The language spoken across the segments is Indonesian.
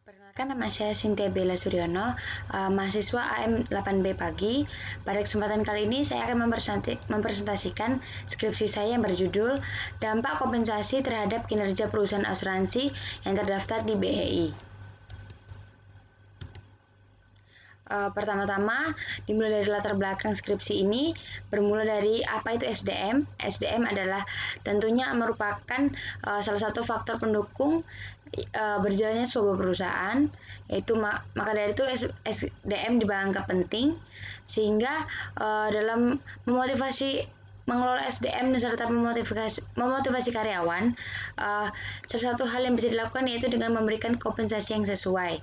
Perkenalkan, nama saya Cynthia Bella Suryono, mahasiswa AM 8B Pagi. Pada kesempatan kali ini saya akan mempresentasikan skripsi saya yang berjudul Dampak Kompensasi Terhadap Kinerja Perusahaan Asuransi yang terdaftar di BEI. Pertama-tama dimulai dari latar belakang skripsi ini, bermula dari apa itu SDM. SDM adalah tentunya merupakan salah satu faktor pendukung berjalannya sebuah perusahaan, yaitu maka dari itu SDM dianggap penting sehingga dalam mengelola SDM serta memotivasi karyawan, salah satu hal yang bisa dilakukan yaitu dengan memberikan kompensasi yang sesuai.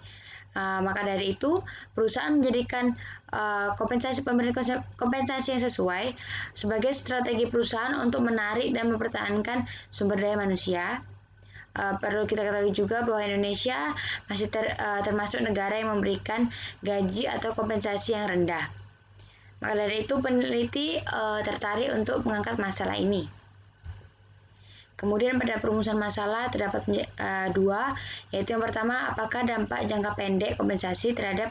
Maka dari itu, perusahaan menjadikan pemberian kompensasi yang sesuai sebagai strategi perusahaan untuk menarik dan mempertahankan sumber daya manusia. Perlu kita ketahui juga bahwa Indonesia masih termasuk negara yang memberikan gaji atau kompensasi yang rendah. Maka dari itu, peneliti tertarik untuk mengangkat masalah ini. Kemudian pada perumusan masalah terdapat dua, yaitu yang pertama, apakah dampak jangka pendek kompensasi terhadap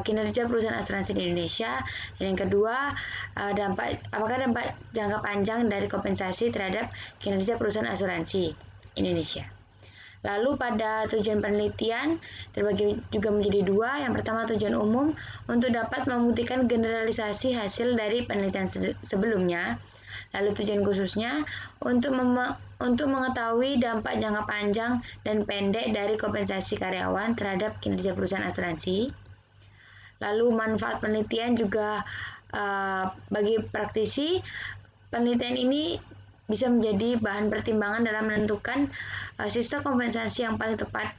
kinerja perusahaan asuransi di Indonesia, dan yang kedua, apakah dampak jangka panjang dari kompensasi terhadap kinerja perusahaan asuransi Indonesia. Lalu pada tujuan penelitian terbagi juga menjadi dua. Yang pertama, tujuan umum untuk dapat membuktikan generalisasi hasil dari penelitian sebelumnya. Lalu tujuan khususnya untuk mengetahui dampak jangka panjang dan pendek dari kompensasi karyawan terhadap kinerja perusahaan asuransi. Lalu manfaat penelitian juga bagi praktisi, penelitian ini bisa menjadi bahan pertimbangan dalam menentukan sistem kompensasi yang paling tepat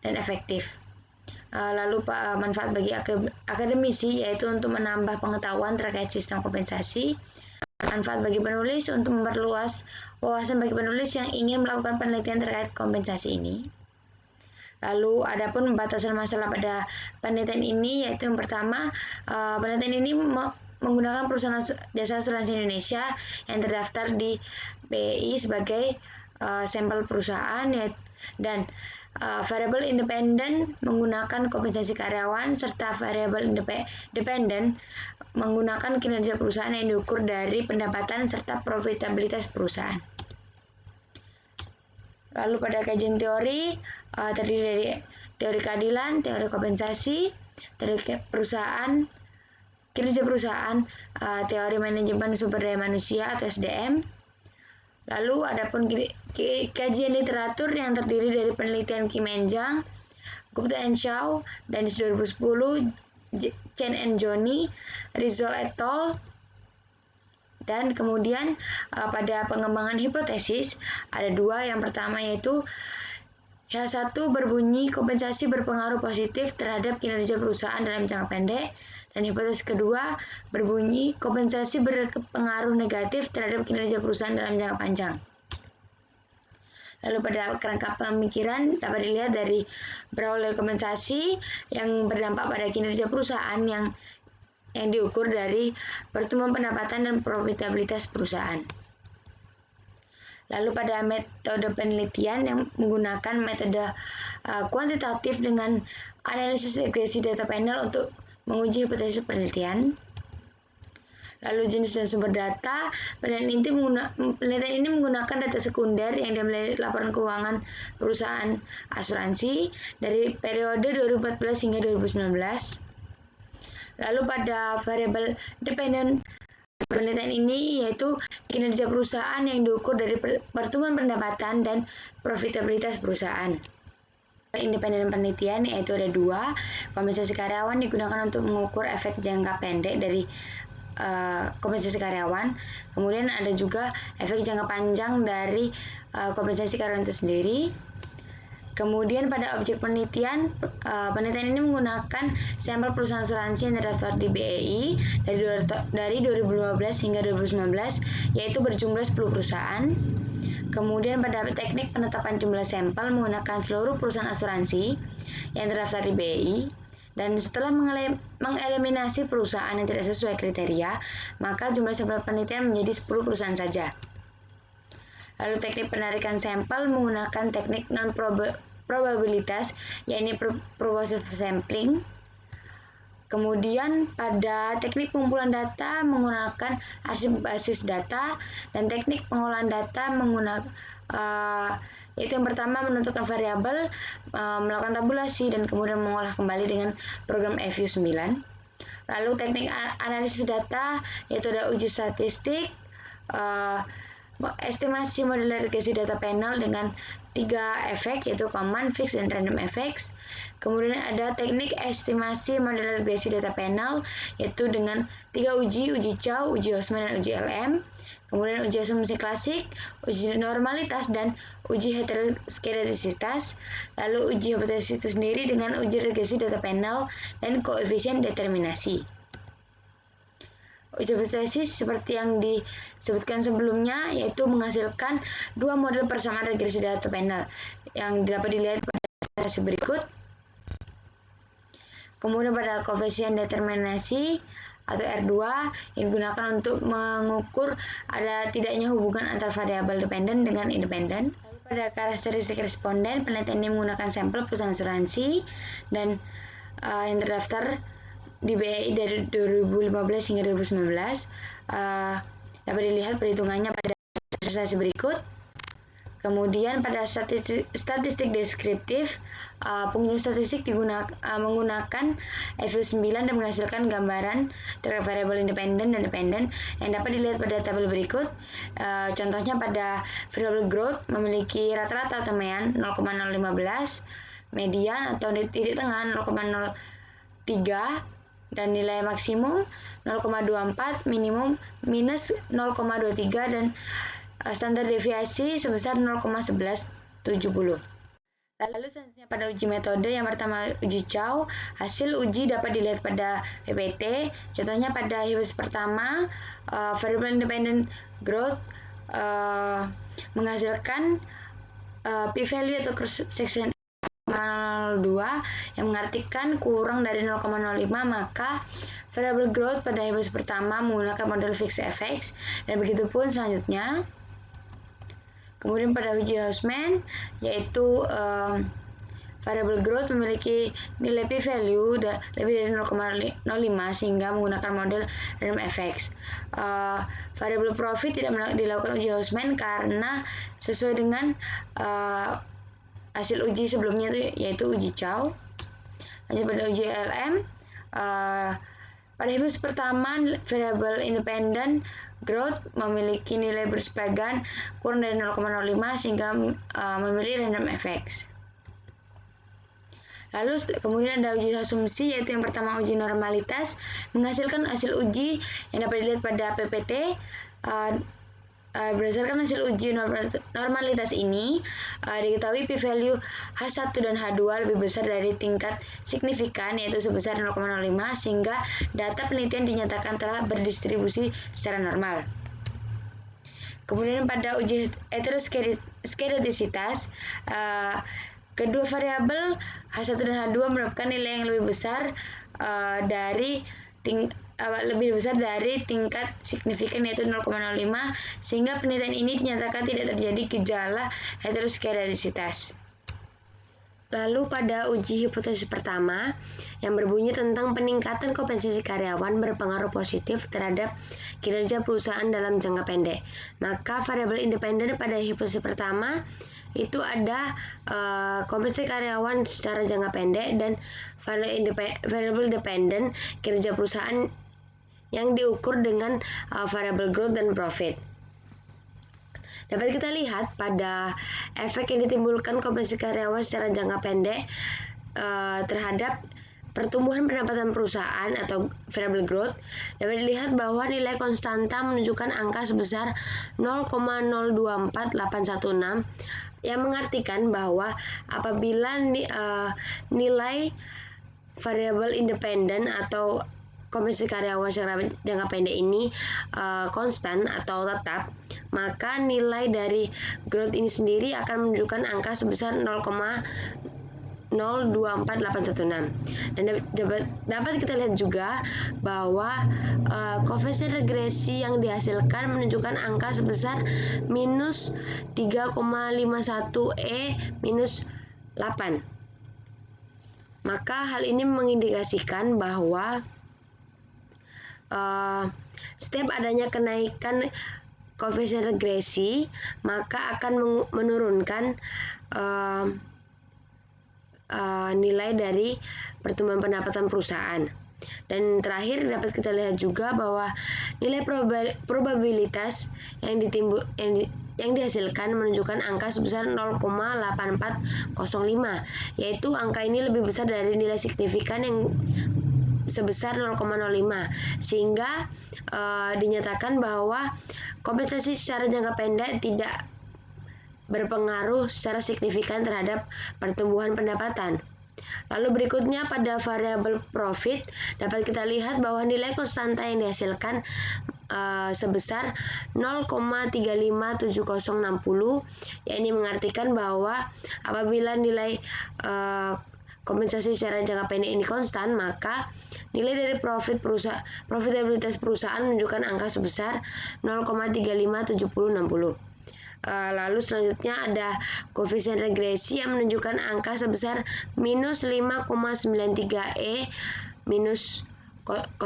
dan efektif. Lalu manfaat bagi akademisi yaitu untuk menambah pengetahuan terkait sistem kompensasi. Manfaat bagi penulis untuk memperluas wawasan bagi penulis yang ingin melakukan penelitian terkait kompensasi ini. Lalu adapun batasan masalah pada penelitian ini yaitu yang pertama, penelitian ini menggunakan perusahaan jasa asuransi Indonesia yang terdaftar di BEI sebagai sampel perusahaan, dan variabel independen menggunakan kompensasi karyawan, serta variabel dependen menggunakan kinerja perusahaan yang diukur dari pendapatan serta profitabilitas perusahaan. Lalu pada kajian teori terdiri dari teori keadilan, teori kompensasi, teori perusahaan, kinerja perusahaan, teori manajemen sumber daya manusia atau SDM. Lalu adapun kajian literatur yang terdiri dari penelitian Kim Enjang, Gupta and Shaw, dan 2010, Chen and Johnny, Rizal et al. Dan kemudian pada pengembangan hipotesis ada dua. Yang pertama yaitu H1 berbunyi kompensasi berpengaruh positif terhadap kinerja perusahaan dalam jangka pendek, dan hipotesis kedua berbunyi kompensasi berpengaruh negatif terhadap kinerja perusahaan dalam jangka panjang. Lalu pada kerangka pemikiran dapat dilihat dari berawal dari kompensasi yang berdampak pada kinerja perusahaan yang diukur dari pertumbuhan pendapatan dan profitabilitas perusahaan. Lalu pada metode penelitian yang menggunakan metode kuantitatif dengan analisis regresi data panel untuk menguji hipotesis penelitian. Lalu jenis dan sumber data, penelitian ini menggunakan data sekunder yang diambil dari laporan keuangan perusahaan asuransi dari periode 2014 hingga 2019. Lalu pada variabel dependen penelitian ini yaitu kinerja perusahaan yang diukur dari pertumbuhan pendapatan dan profitabilitas perusahaan. Independen penelitian yaitu ada dua. Kompensasi karyawan digunakan untuk mengukur efek jangka pendek dari kompensasi karyawan. Kemudian ada juga efek jangka panjang dari kompensasi karyawan itu sendiri. Kemudian pada objek penelitian, penelitian ini menggunakan sampel perusahaan asuransi yang terdaftar di BEI dari 2015 hingga 2019, yaitu berjumlah 10 perusahaan. Kemudian pada teknik penetapan jumlah sampel menggunakan seluruh perusahaan asuransi yang terdaftar di BEI. Dan setelah mengeliminasi perusahaan yang tidak sesuai kriteria, maka jumlah sampel penelitian menjadi 10 perusahaan saja. Lalu teknik penarikan sampel menggunakan teknik probabilitas, yakni purposive sampling. Kemudian pada teknik pengumpulan data menggunakan arsip basis data, dan teknik pengolahan data menggunakan yaitu yang pertama menentukan variabel, melakukan tabulasi, dan kemudian mengolah kembali dengan program EView 9. Lalu teknik analisis data yaitu ada uji statistik, estimasi model regresi data panel dengan 3 efek yaitu common, fixed, dan random effects. Kemudian ada teknik estimasi model regresi data panel yaitu dengan 3 uji Chow, uji Hausman, dan uji LM. Kemudian uji asumsi klasik, uji normalitas, dan uji heteroskedastisitas. Lalu uji hipotesis itu sendiri dengan uji regresi data panel dan koefisien determinasi. Uji hipotesis seperti yang disebutkan sebelumnya yaitu menghasilkan 2 model persamaan regresi data panel yang dapat dilihat pada slide berikut. Kemudian pada koefisien determinasi atau R2 yang digunakan untuk mengukur ada tidaknya hubungan antar variabel dependen dengan independen. Pada karakteristik responden, penelitian ini menggunakan sampel perusahaan asuransi dan yang terdaftar di BEI dari 2015 hingga 2019. Dapat dilihat perhitungannya pada slide berikut. Kemudian pada statistik deskriptif, pengujian statistik menggunakan EView 9 dan menghasilkan gambaran terhadap variabel independen dan dependen yang dapat dilihat pada tabel berikut. Contohnya pada variabel growth memiliki rata-rata atau mean 0,015, median atau titik tengah 0,03, dan nilai maksimum 0,24, minimum minus 0,23, dan standar deviasi sebesar 0,1170. Lalu selanjutnya pada uji metode, yang pertama uji Chow. Hasil uji dapat dilihat pada PPT. Contohnya pada hipotesis pertama, variable independent growth menghasilkan p-value atau cross section 0,02 yang mengartikan kurang dari 0,05, maka variable growth pada hipotesis pertama menggunakan model fixed effects, dan begitu pun selanjutnya. Kemudian pada uji Hausman, yaitu variable growth memiliki nilai p-value lebih dari 0,05 sehingga menggunakan model random effects. Variable profit tidak dilakukan uji Hausman karena sesuai dengan hasil uji sebelumnya yaitu uji Chow. Lanjut pada uji LM, pada hipotesis pertama variable independent growth memiliki nilai bersepadan kurang dari 0,05 sehingga memilih random effects. Lalu kemudian ada uji asumsi, yaitu yang pertama uji normalitas menghasilkan hasil uji yang dapat dilihat pada PPT. Berdasarkan hasil uji normalitas ini, diketahui p-value H1 dan H2 lebih besar dari tingkat signifikan yaitu sebesar 0,05 sehingga data penelitian dinyatakan telah berdistribusi secara normal. Kemudian pada uji heteroskedastisitas, kedua variabel H1 dan H2 merupakan nilai yang lebih besar dari tingkat signifikan yaitu 0,05 sehingga penelitian ini dinyatakan tidak terjadi gejala heteroskedastisitas. Lalu pada uji hipotesis pertama yang berbunyi tentang peningkatan kompensasi karyawan berpengaruh positif terhadap kinerja perusahaan dalam jangka pendek, maka variabel independen pada hipotesis pertama itu ada kompensasi karyawan secara jangka pendek dan variabel dependen kinerja perusahaan yang diukur dengan variable growth dan profit. Dapat kita lihat pada efek yang ditimbulkan kompensasi karyawan secara jangka pendek terhadap pertumbuhan pendapatan perusahaan atau variable growth. Dapat dilihat bahwa nilai konstanta menunjukkan angka sebesar 0,024816 yang mengartikan bahwa apabila nilai variabel independen atau kompensasi karyawan secara jangka pendek ini konstan atau tetap, maka nilai dari growth ini sendiri akan menunjukkan angka sebesar 0,024816. Dan dapat kita lihat juga bahwa koefisien regresi yang dihasilkan menunjukkan angka sebesar minus 3,51 E minus Maka hal ini mengindikasikan bahwa setiap adanya kenaikan koefisien regresi, maka akan menurunkan nilai dari pertumbuhan pendapatan perusahaan. Dan terakhir dapat kita lihat juga bahwa nilai probabilitas yang dihasilkan menunjukkan angka sebesar 0,8405, yaitu angka ini lebih besar dari nilai signifikan yang sebesar 0,05, sehingga dinyatakan bahwa kompensasi secara jangka pendek tidak berpengaruh secara signifikan terhadap pertumbuhan pendapatan. Lalu berikutnya pada variabel profit dapat kita lihat bahwa nilai konstanta yang dihasilkan sebesar 0,357060, yakni mengartikan bahwa apabila nilai kompensasi secara jangka pendek ini konstan, maka nilai dari profitabilitas perusahaan menunjukkan angka sebesar 0,357060. Lalu selanjutnya ada koefisien regresi yang menunjukkan angka sebesar minus 5,93E minus 07.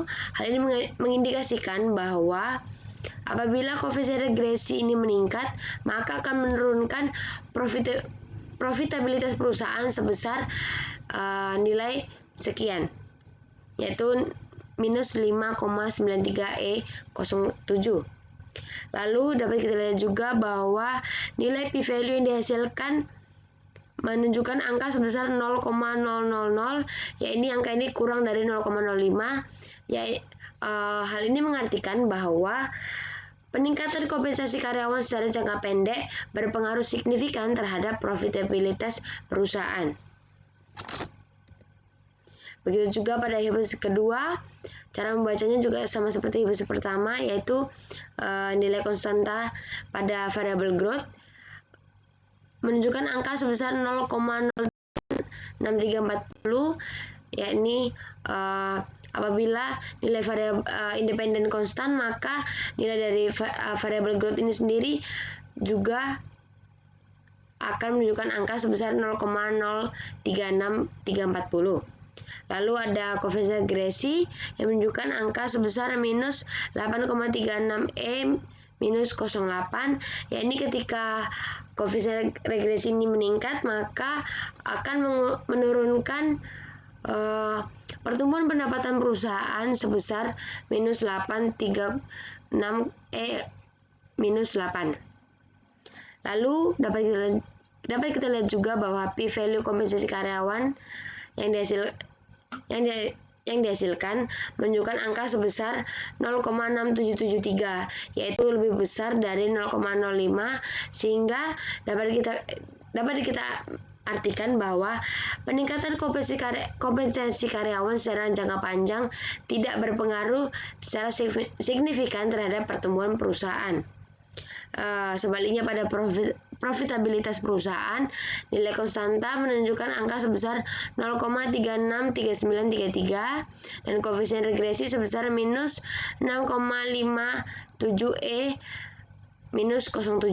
Hal ini mengindikasikan bahwa apabila koefisien regresi ini meningkat, maka akan menurunkan profitabilitas perusahaan sebesar nilai sekian, yaitu minus 5,93E07. Lalu dapat kita lihat juga bahwa nilai p-value yang dihasilkan menunjukkan angka sebesar 0,000, yakni angka ini kurang dari 0,05. Hal ini mengartikan bahwa peningkatan kompensasi karyawan secara jangka pendek berpengaruh signifikan terhadap profitabilitas perusahaan. Begitu juga pada hipotesis kedua. Cara membacanya juga sama seperti hipotesis pertama, yaitu nilai konstanta pada variabel growth menunjukkan angka sebesar 0,06340, yakni apabila nilai variabel independen konstan, maka nilai dari variabel growth ini sendiri juga akan menunjukkan angka sebesar 0,036340. Lalu ada koefisien regresi yang menunjukkan angka sebesar minus 8,36E minus 08, yakni ketika koefisien regresi ini meningkat, maka akan menurunkan pertumbuhan pendapatan perusahaan sebesar minus 836E minus 8. Lalu dapat kita lihat juga bahwa p-value kompensasi karyawan yang dihasilkan menunjukkan angka sebesar 0,6773, yaitu lebih besar dari 0,05, sehingga dapat kita artikan bahwa peningkatan kompensasi karyawan secara jangka panjang tidak berpengaruh secara signifikan terhadap pertumbuhan perusahaan. Sebaliknya pada profitabilitas perusahaan, nilai konstanta menunjukkan angka sebesar 0,363933 dan koefisien regresi sebesar minus 6,57E minus 07,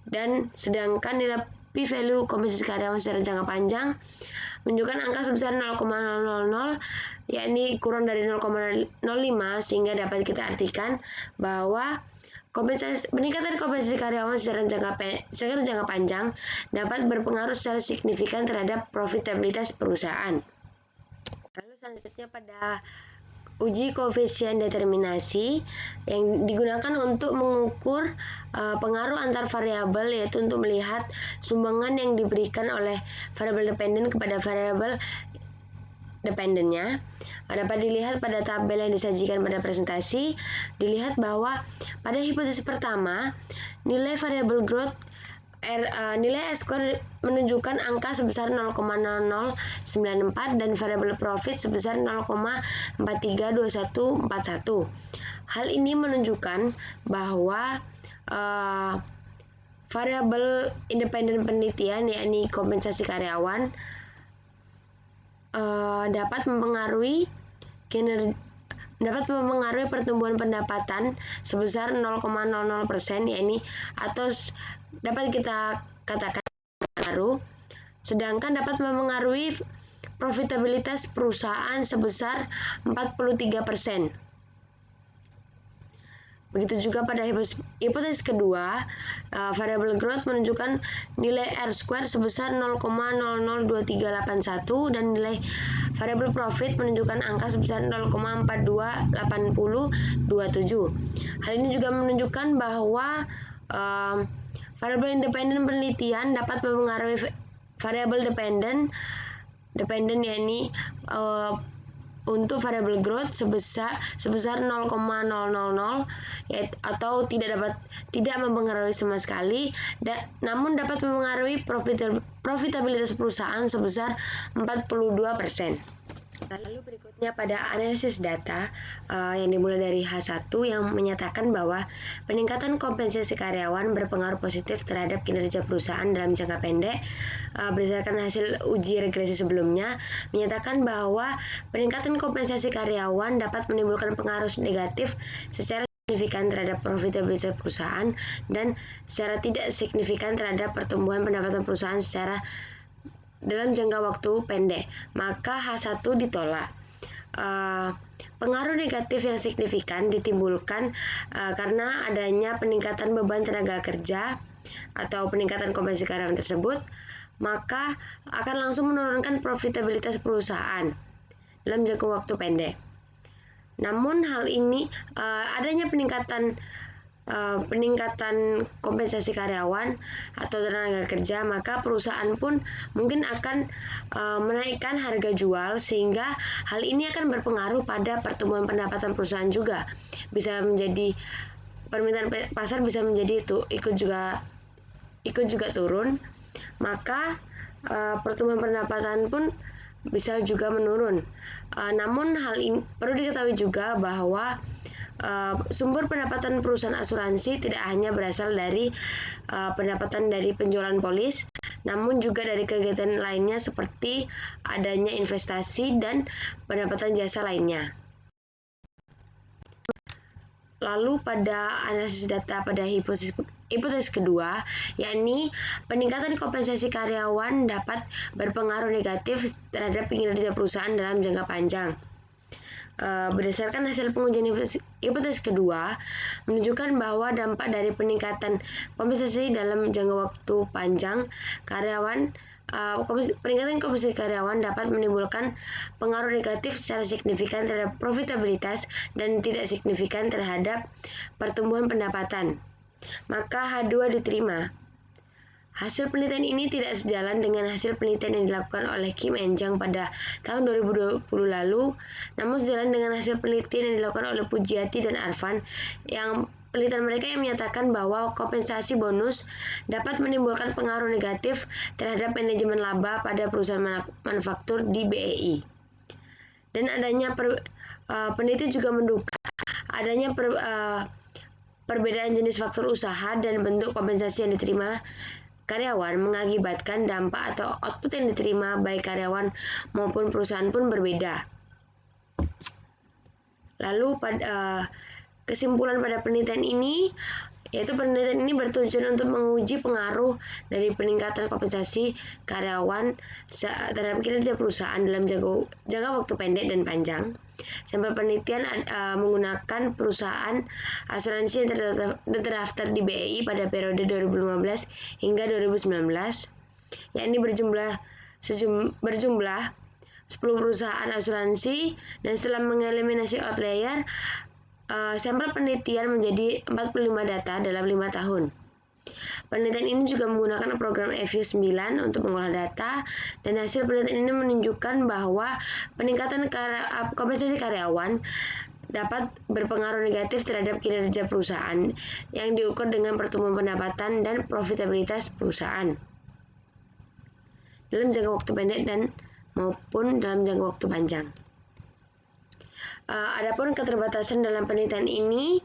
dan sedangkan nilai p-value kompensasi karyawan secara jangka panjang menunjukkan angka sebesar 0,000, yakni kurang dari 0,05, sehingga dapat kita artikan bahwa peningkatan kompensasi karyawan secara jangka panjang dapat berpengaruh secara signifikan terhadap profitabilitas perusahaan. Lalu selanjutnya pada uji koefisien determinasi yang digunakan untuk mengukur pengaruh antar variabel, yaitu untuk melihat sumbangan yang diberikan oleh variabel dependen kepada variabel dependennya. Dapat dilihat pada tabel yang disajikan pada presentasi. Dilihat bahwa pada hipotesis pertama, nilai variabel growth nilai S-score menunjukkan angka sebesar 0,0094 dan variabel profit sebesar 0,432141. Hal ini menunjukkan bahwa variabel independen penelitian, yakni kompensasi karyawan, dapat mempengaruhi pertumbuhan pendapatan sebesar 0,00%, yakni atau dapat kita katakan pengaruh sedangkan dapat mempengaruhi profitabilitas perusahaan sebesar 43%. Begitu juga pada hipotesis kedua, variable growth menunjukkan nilai R-square sebesar 0,002381 dan nilai variable profit menunjukkan angka sebesar 0,428027. Hal ini juga menunjukkan bahwa variable independen penelitian dapat mempengaruhi variable dependen yakni untuk variable growth sebesar 0,000 atau tidak mempengaruhi sama sekali, namun dapat mempengaruhi profitabilitas perusahaan sebesar 42%. Lalu berikutnya pada analisis data yang dimulai dari H1 yang menyatakan bahwa peningkatan kompensasi karyawan berpengaruh positif terhadap kinerja perusahaan dalam jangka pendek. Berdasarkan hasil uji regresi sebelumnya menyatakan bahwa peningkatan kompensasi karyawan dapat menimbulkan pengaruh negatif secara signifikan terhadap profitabilitas perusahaan dan secara tidak signifikan terhadap pertumbuhan pendapatan perusahaan secara dalam jangka waktu pendek, maka H1 ditolak. Pengaruh negatif yang signifikan ditimbulkan karena adanya peningkatan beban tenaga kerja atau peningkatan kompensasi karyawan tersebut, maka akan langsung menurunkan profitabilitas perusahaan dalam jangka waktu pendek. Namun hal ini adanya peningkatan kompensasi karyawan atau tenaga kerja, maka perusahaan pun mungkin akan menaikkan harga jual, sehingga hal ini akan berpengaruh pada pertumbuhan pendapatan perusahaan juga. Bisa menjadi permintaan pasar bisa menjadi ikut juga turun, maka pertumbuhan pendapatan pun bisa juga menurun. Namun hal ini perlu diketahui juga bahwa sumber pendapatan perusahaan asuransi tidak hanya berasal dari pendapatan dari penjualan polis, namun juga dari kegiatan lainnya seperti adanya investasi dan pendapatan jasa lainnya. Lalu pada analisis data pada hipotesis kedua, yakni peningkatan kompensasi karyawan dapat berpengaruh negatif terhadap kinerja perusahaan dalam jangka panjang. Berdasarkan hasil pengujian hipotesis kedua menunjukkan bahwa dampak dari peningkatan kompensasi dalam jangka waktu panjang peningkatan kompensasi karyawan dapat menimbulkan pengaruh negatif secara signifikan terhadap profitabilitas dan tidak signifikan terhadap pertumbuhan pendapatan, maka H2 diterima. Hasil penelitian ini tidak sejalan dengan hasil penelitian yang dilakukan oleh Kim and Jang pada tahun 2020 lalu, namun sejalan dengan hasil penelitian yang dilakukan oleh Pujiati dan Arfan yang penelitian mereka yang menyatakan bahwa kompensasi bonus dapat menimbulkan pengaruh negatif terhadap manajemen laba pada perusahaan manufaktur di BEI. Dan adanya peneliti juga mendukung adanya perbedaan jenis faktor usaha dan bentuk kompensasi yang diterima karyawan mengakibatkan dampak atau output yang diterima baik karyawan maupun perusahaan pun berbeda. Lalu pada kesimpulan pada penelitian ini, yaitu penelitian ini bertujuan untuk menguji pengaruh dari peningkatan kompensasi karyawan terhadap kinerja perusahaan dalam jangka waktu pendek dan panjang. Sampel penelitian menggunakan perusahaan asuransi yang terdaftar di BEI pada periode 2015 hingga 2019, yakni berjumlah 10 perusahaan asuransi, dan setelah mengeliminasi outlier, sampel penelitian menjadi 45 data dalam 5 tahun. Penelitian ini juga menggunakan program EView 9 untuk mengolah data, dan hasil penelitian ini menunjukkan bahwa peningkatan kompensasi karyawan dapat berpengaruh negatif terhadap kinerja perusahaan yang diukur dengan pertumbuhan pendapatan dan profitabilitas perusahaan dalam jangka waktu pendek dan maupun dalam jangka waktu panjang. Adapun keterbatasan dalam penelitian ini,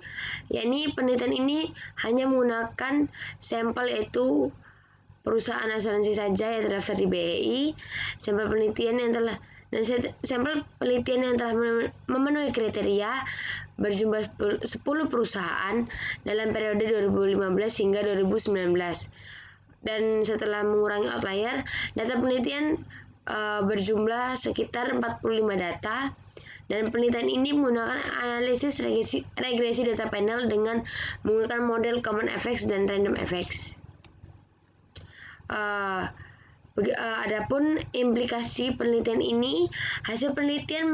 yakni penelitian ini hanya menggunakan sampel yaitu perusahaan asuransi saja yang terdaftar di BEI, sampel penelitian yang telah memenuhi kriteria berjumlah 10 perusahaan dalam periode 2015 hingga 2019. Dan setelah mengurangi outlier, data penelitian berjumlah sekitar 45 data. Dan penelitian ini menggunakan analisis regresi data panel dengan menggunakan model common effects dan random effects. Adapun implikasi penelitian ini, hasil penelitian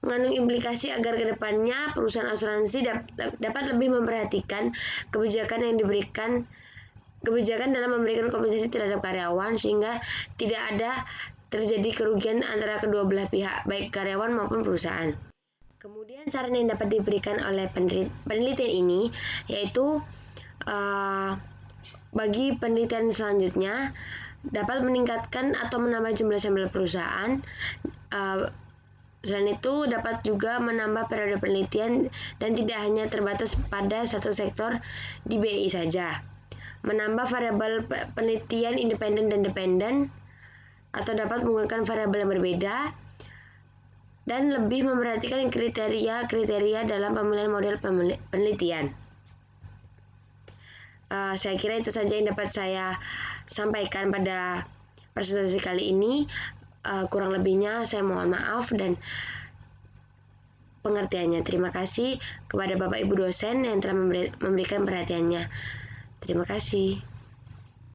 mengandung implikasi agar kedepannya perusahaan asuransi dapat lebih memperhatikan kebijakan dalam memberikan kompensasi terhadap karyawan sehingga tidak ada terjadi kerugian antara kedua belah pihak, baik karyawan maupun perusahaan. Kemudian saran yang dapat diberikan oleh penelitian ini yaitu bagi penelitian selanjutnya dapat meningkatkan atau menambah jumlah sampel perusahaan. Selain itu dapat juga menambah periode penelitian dan tidak hanya terbatas pada satu sektor di BI saja. Menambah variabel penelitian independen dan dependen, atau dapat menggunakan variabel yang berbeda dan lebih memperhatikan kriteria dalam pemilihan model penelitian. Saya kira itu saja yang dapat saya sampaikan pada presentasi kali ini. Kurang lebihnya saya mohon maaf dan pengertiannya. Terima kasih kepada Bapak Ibu dosen yang telah memberikan perhatiannya. Terima kasih.